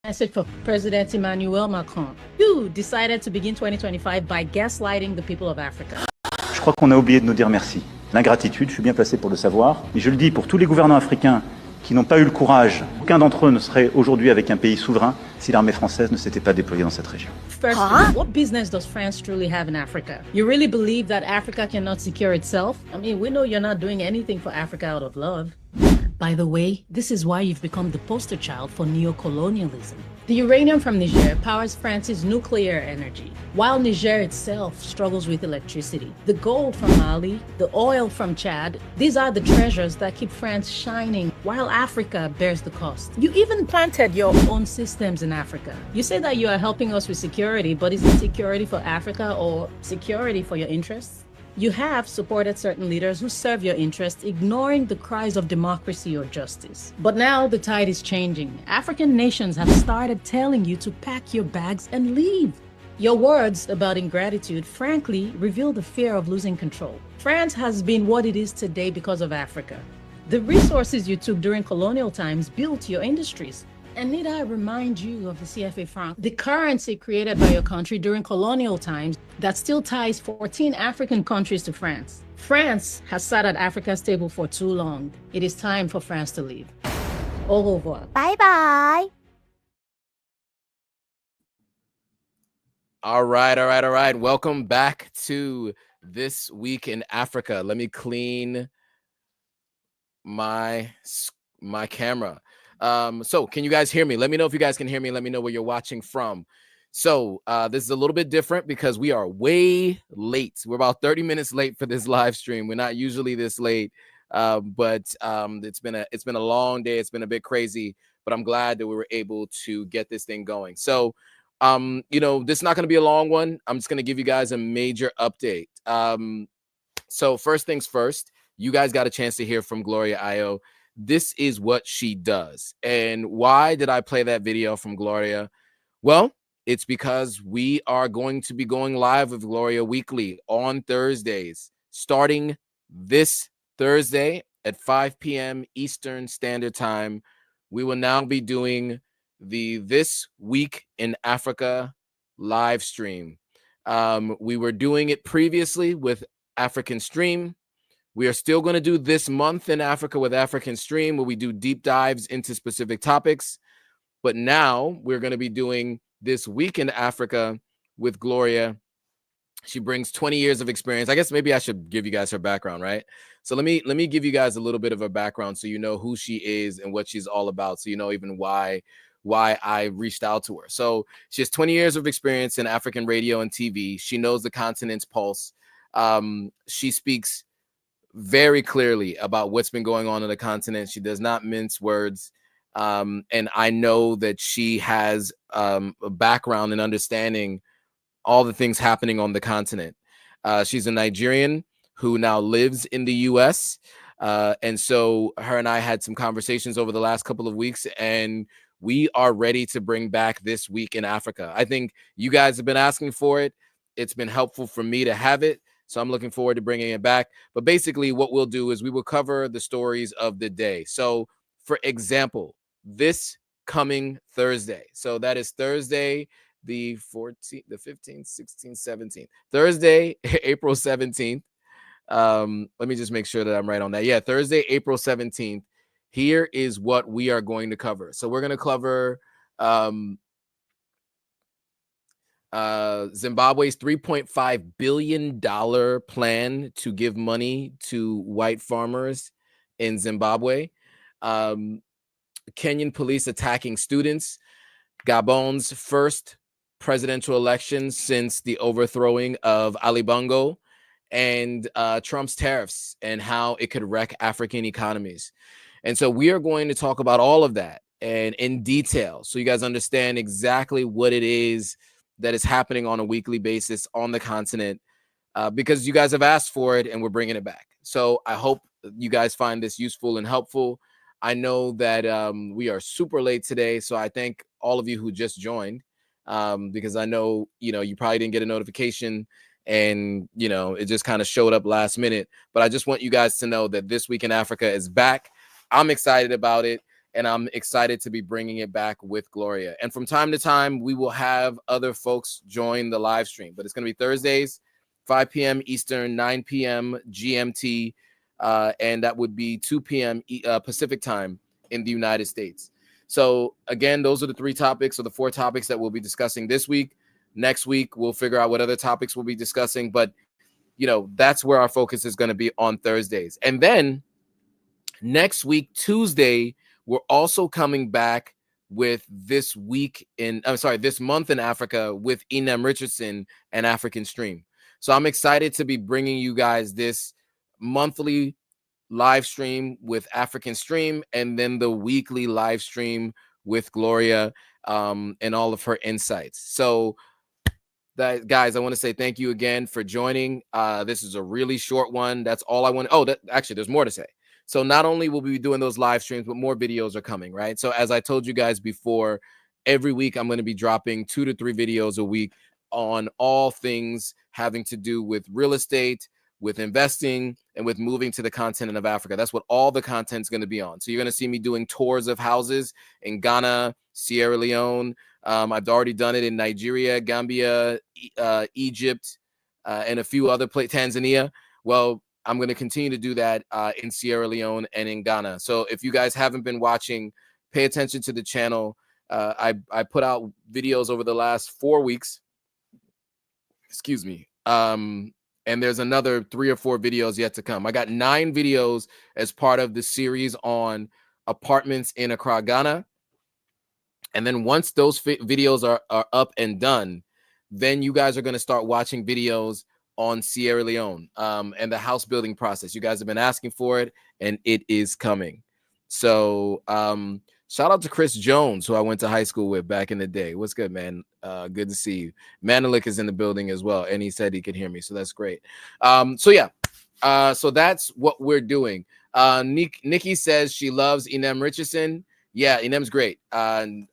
Message for President Emmanuel Macron. You decided to begin 2025 by gaslighting the people of Africa. Je crois qu'on a oublié de nous dire merci. L'ingratitude, je suis bien placé pour le savoir, mais je le dis pour tous les gouvernants africains qui n'ont pas eu le courage. Aucun d'entre eux ne serait aujourd'hui avec un pays souverain si l'armée française ne s'était pas déployée dans cette région. First, what business does France truly have in Africa? You really believe that Africa cannot secure itself? I mean, we know you're not doing anything for Africa out of love. By the way, this is why you've become the poster child for neocolonialism. The uranium from Niger powers France's nuclear energy, while Niger itself struggles with electricity. The gold from Mali, the oil from Chad, these are the treasures that keep France shining, while Africa bears the cost. You even planted your own systems in Africa. You say that you are helping us with security, but is it security for Africa or security for your interests? You have supported certain leaders who serve your interests, ignoring the cries of democracy or justice. But now the tide is changing. African nations have started telling you to pack your bags and leave. Your words about ingratitude, frankly, reveal the fear of losing control. France has been what it is today because of Africa. The resources you took during colonial times built your industries. And need I remind you of the CFA franc, the currency created by your country during colonial times that still ties 14 African countries to France. France has sat at Africa's table for too long. It is time for France to leave. Au revoir. Bye bye. All right. Welcome back to This Week in Africa. Let me clean my camera. So can you guys hear me? Let me know if you guys can hear me. Let me know where you're watching from. So this is a little bit different because we are way late. We're about 30 minutes late for this live stream. We're not usually this late, but it's been a long day. It's been a bit crazy, but I'm glad that we were able to get this thing going. So this is not going to be a long one. I'm just going to give you guys a major update. So first things first, you guys got a chance to hear from Gloria Eyo. This is what she does. And why did I play that video from Gloria? Well, it's because we are going to be going live with Gloria weekly on Thursdays, starting this Thursday at 5 p.m. Eastern Standard Time. We will now be doing the This Week in Africa live stream. We were doing it previously with African Stream. We are still going to do this month in Africa with African Stream, where we do deep dives into specific topics. But now we're going to be doing This Week in Africa with Gloria. She brings 20 years of experience. I guess maybe I should give you guys her background, right? So let me give you guys a little bit of a background so you know who she is and what she's all about, so you know even why I reached out to her. So she has 20 years of experience in African radio and TV. She knows the continent's pulse. She speaks very clearly about what's been going on the continent. She does not mince words. And I know that she has a background in understanding all the things happening on the continent. She's a Nigerian who now lives in the US. And so her and I had some conversations over the last couple of weeks, and we are ready to bring back This Week in Africa. I think you guys have been asking for it. It's been helpful for me to have it. So I'm looking forward to bringing it back. But basically what we'll do is we will cover the stories of the day. So for example, this coming Thursday. So that is Thursday, the 14th, the 15th, 16th, 17th. Thursday, April 17th. Let me just make sure that I'm right on that. Yeah, Thursday, April 17th. Here is what we are going to cover. So we're going to cover Zimbabwe's $3.5 billion plan to give money to white farmers in Zimbabwe. Kenyan police attacking students. Gabon's first presidential election since the overthrowing of Ali Bongo. And Trump's tariffs and how it could wreck African economies. And so we are going to talk about all of that and in detail, so you guys understand exactly what it is that is happening on a weekly basis on the continent, because you guys have asked for it and we're bringing it back. So I hope you guys find this useful and helpful. I know that we are super late today, so I thank all of you who just joined, because I know, you probably didn't get a notification and, it just kind of showed up last minute. But I just want you guys to know that This Week in Africa is back. I'm excited about it. and I'm excited to be bringing it back with Gloria. And from time to time, we will have other folks join the live stream, but it's going to be Thursdays, 5 p.m. Eastern, 9 p.m. GMT, and that would be 2 p.m. Pacific time in the United States. So again, those are the 3 topics or the 4 topics that we'll be discussing this week. Next week, we'll figure out what other topics we'll be discussing, but that's where our focus is going to be on Thursdays. And then next week, Tuesday, we're also coming back with this month in Africa with Inem Richardson and African Stream. So I'm excited to be bringing you guys this monthly live stream with African Stream, and then the weekly live stream with Gloria and all of her insights. So guys, I want to say thank you again for joining. This is a really short one. That's all I want. Actually, there's more to say. So not only will we be doing those live streams, but more videos are coming, right? So as I told you guys before, every week I'm going to be dropping 2 to 3 videos a week on all things having to do with real estate, with investing, and with moving to the continent of Africa. That's what all the content's going to be on. So you're going to see me doing tours of houses in Ghana, Sierra Leone. I've already done it in Nigeria, Gambia, Egypt, and a few other places, Tanzania. Well, I'm going to continue to do that in Sierra Leone and in Ghana. So if you guys haven't been watching, pay attention to the channel. I put out videos over the last 4 weeks. Excuse me. And there's another 3 or 4 videos yet to come. I got 9 videos as part of the series on apartments in Accra, Ghana. And then once those videos are up and done, then you guys are going to start watching videos on Sierra Leone and the house building process. You guys have been asking for it, and it is coming. So shout out to Chris Jones, who I went to high school with back in the day. What's good, man? Good to see you. Manelik is in the building as well, and he said he could hear me, so that's great. So that's what we're doing. Nikki says she loves Inem Richardson. Yeah, Inem's great.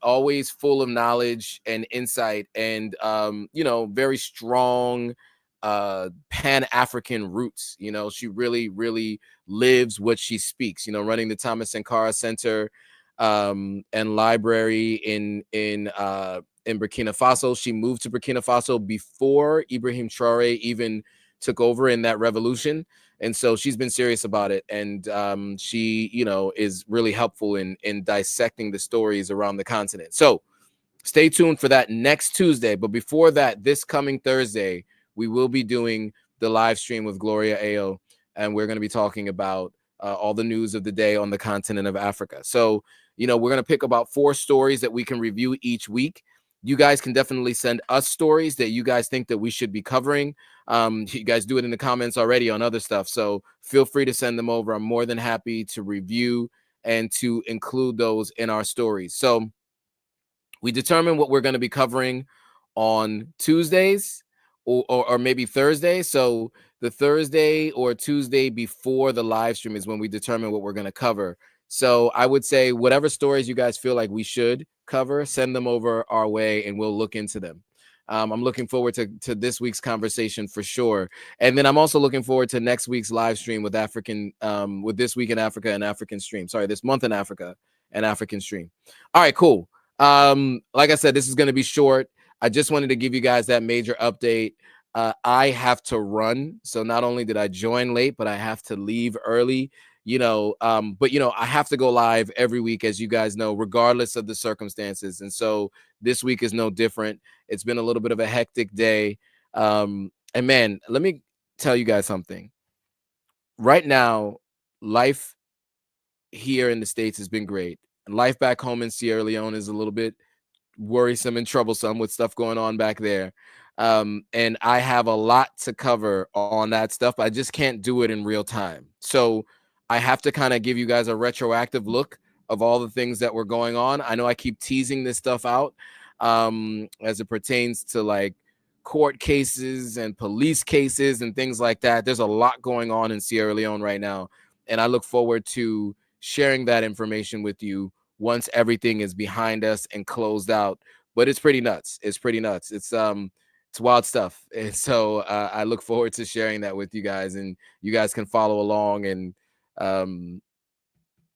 Always full of knowledge and insight, and very strong Pan-African roots. She really, really lives what she speaks. Running the Thomas Sankara Center and library in Burkina Faso. She moved to Burkina Faso before Ibrahim Traore even took over in that revolution. And so she's been serious about it. And she, is really helpful in dissecting the stories around the continent. So stay tuned for that next Tuesday. But before that, this coming Thursday, we will be doing the live stream with Gloria Eyo. And we're going to be talking about all the news of the day on the continent of Africa. So, we're going to pick about 4 stories that we can review each week. You guys can definitely send us stories that you guys think that we should be covering. You guys do it in the comments already on other stuff. So feel free to send them over. I'm more than happy to review and to include those in our stories. So we determine what we're going to be covering on Tuesdays or maybe Thursday. So the Thursday or Tuesday before the live stream is when we determine what we're going to cover. So I would say whatever stories you guys feel like we should cover, send them over our way and we'll look into them. I'm looking forward to this week's conversation for sure. And then I'm also looking forward to next week's live stream with with This Week in Africa and African Stream. Sorry, This Month in Africa and African Stream. All right, cool. Like I said, this is going to be short. I just wanted to give you guys that major update. I have to run. So not only did I join late, but I have to leave early. I have to go live every week, as you guys know, regardless of the circumstances. And so this week is no different. It's been a little bit of a hectic day. And man, let me tell you guys something. Right now, life here in the States has been great. Life back home in Sierra Leone is a little bit worrisome and troublesome with stuff going on back there. And I have a lot to cover on that stuff. I just can't do it in real time. So I have to kind of give you guys a retroactive look of all the things that were going on. I know I keep teasing this stuff out as it pertains to like court cases and police cases and things like that. There's a lot going on in Sierra Leone right now. And I look forward to sharing that information with you once everything is behind us and closed out. But it's pretty nuts. It's wild stuff. And so I look forward to sharing that with you guys, and you guys can follow along and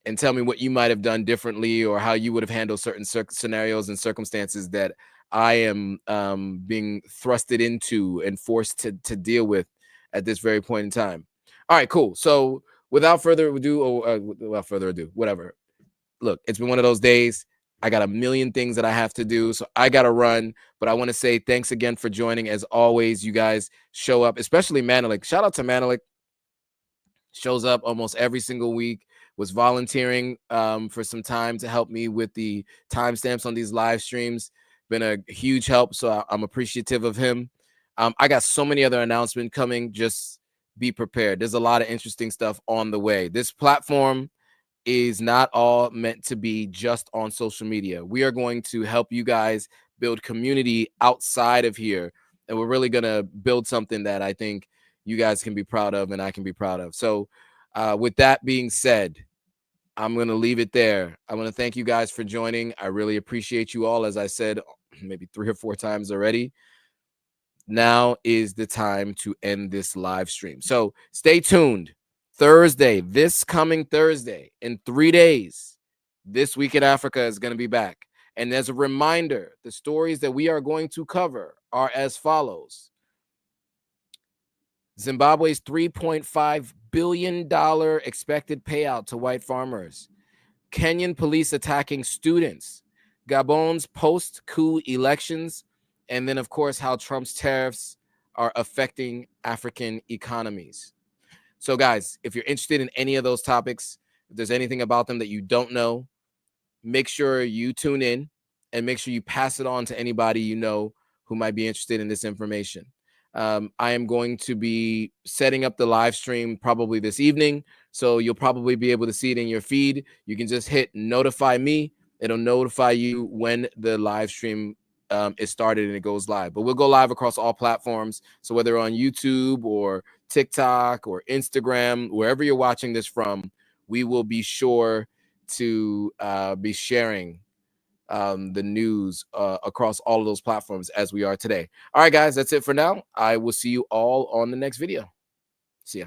and tell me what you might have done differently or how you would have handled certain scenarios and circumstances that I am being thrusted into and forced to deal with at this very point in time. All right, cool. So without further ado, whatever. Look, it's been one of those days. I got a million things that I have to do, so I got to run. But I want to say thanks again for joining. As always, you guys show up, especially Manelik. Shout out to Manelik. Shows up almost every single week. Was volunteering for some time to help me with the timestamps on these live streams. Been a huge help, so I'm appreciative of him. I got so many other announcements coming. Just be prepared. There's a lot of interesting stuff on the way. This platform is not all meant to be just on social media. We are going to help you guys build community outside of here. And we're really going to build something that I think you guys can be proud of and I can be proud of. So with that being said, I'm going to leave it there. I want to thank you guys for joining. I really appreciate you all. As I said, maybe 3 or 4 times already. Now is the time to end this live stream. So stay tuned. Thursday, this coming Thursday, in 3 days, This Week in Africa is going to be back. And as a reminder, the stories that we are going to cover are as follows. Zimbabwe's $3.5 billion expected payout to white farmers. Kenyan police attacking students. Gabon's post-coup elections. And then, of course, how Trump's tariffs are affecting African economies. So, guys, if you're interested in any of those topics, if there's anything about them that you don't know, make sure you tune in and make sure you pass it on to anybody you know who might be interested in this information. I am going to be setting up the live stream probably this evening, so you'll probably be able to see it in your feed. You can just hit notify me. It'll notify you when the live stream is started and it goes live. But we'll go live across all platforms. So whether on YouTube or TikTok or Instagram, wherever you're watching this from, we will be sure to be sharing the news across all of those platforms as we are today. All right, guys, that's it for now. I will see you all on the next video. See ya.